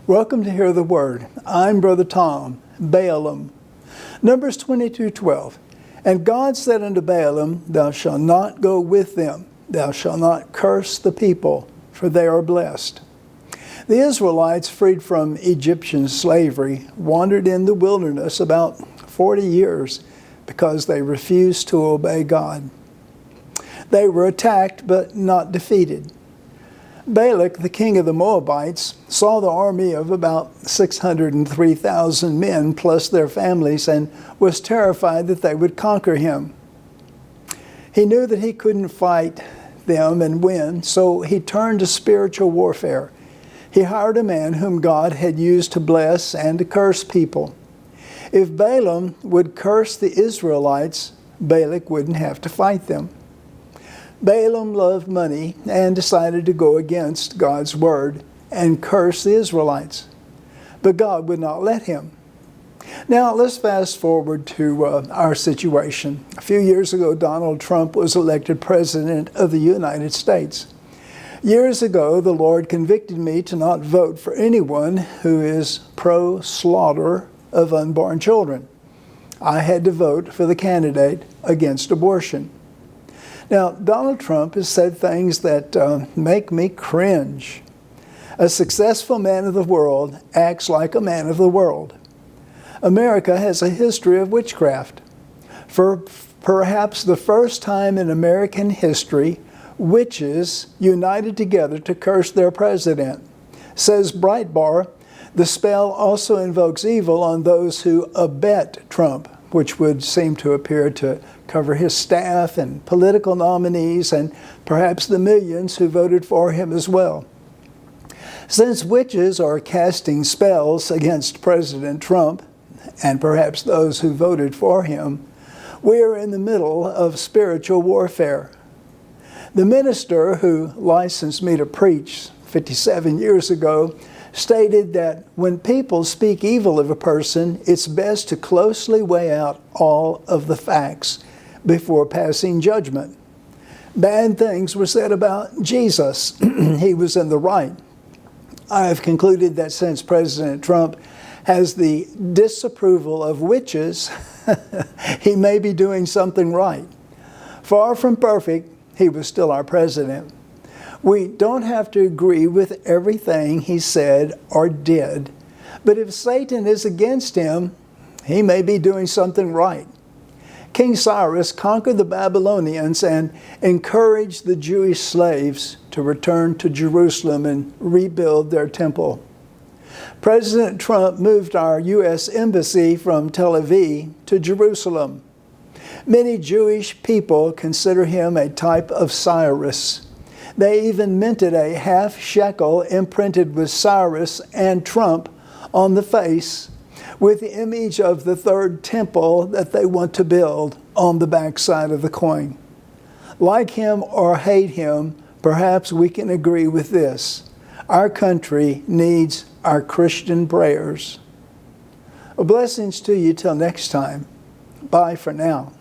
Welcome to Hear the Word. I'm Brother Tom, Balaam. Numbers 22:12. And God said unto Balaam, Thou shalt not go with them. Thou shalt not curse the people, for they are blessed. The Israelites, freed from Egyptian slavery, wandered in the wilderness about 40 years because they refused to obey God. They were attacked but not defeated. Balak, the king of the Moabites, saw the army of about 603,000 men plus their families and was terrified that they would conquer him. He knew that he couldn't fight them and win, so he turned to spiritual warfare. He hired a man whom God had used to bless and to curse people. If Balaam would curse the Israelites, Balak wouldn't have to fight them. Balaam loved money and decided to go against God's word and curse the Israelites. But God would not let him. Now let's fast forward to our situation. A few years ago, Donald Trump was elected President of the United States. Years ago, the Lord convicted me to not vote for anyone who is pro-slaughter of unborn children. I had to vote for the candidate against abortion. Now, Donald Trump has said things that make me cringe. A successful man of the world acts like a man of the world. America has a history of witchcraft. For perhaps the first time in American history, witches united together to curse their president. Says Breitbart, the spell also invokes evil on those who abet Trump, which would seem to appear to cover his staff and political nominees and perhaps the millions who voted for him as well. Since witches are casting spells against President Trump and perhaps those who voted for him, we are in the middle of spiritual warfare. The minister who licensed me to preach 57 years ago stated that when people speak evil of a person, it's best to closely weigh out all of the facts before passing judgment. Bad things were said about Jesus. He was in the right. I have concluded that since President Trump has the disapproval of witches, he may be doing something right. Far from perfect, he was still our president. We don't have to agree with everything he said or did, but if Satan is against him, he may be doing something right. King Cyrus conquered the Babylonians and encouraged the Jewish slaves to return to Jerusalem and rebuild their temple. President Trump moved our U.S. Embassy from Tel Aviv to Jerusalem. Many Jewish people consider him a type of Cyrus. They even minted a half shekel imprinted with Cyrus and Trump on the face, with the image of the third temple that they want to build on the backside of the coin. Like him or hate him, perhaps we can agree with this. Our country needs our Christian prayers. Blessings to you till next time. Bye for now.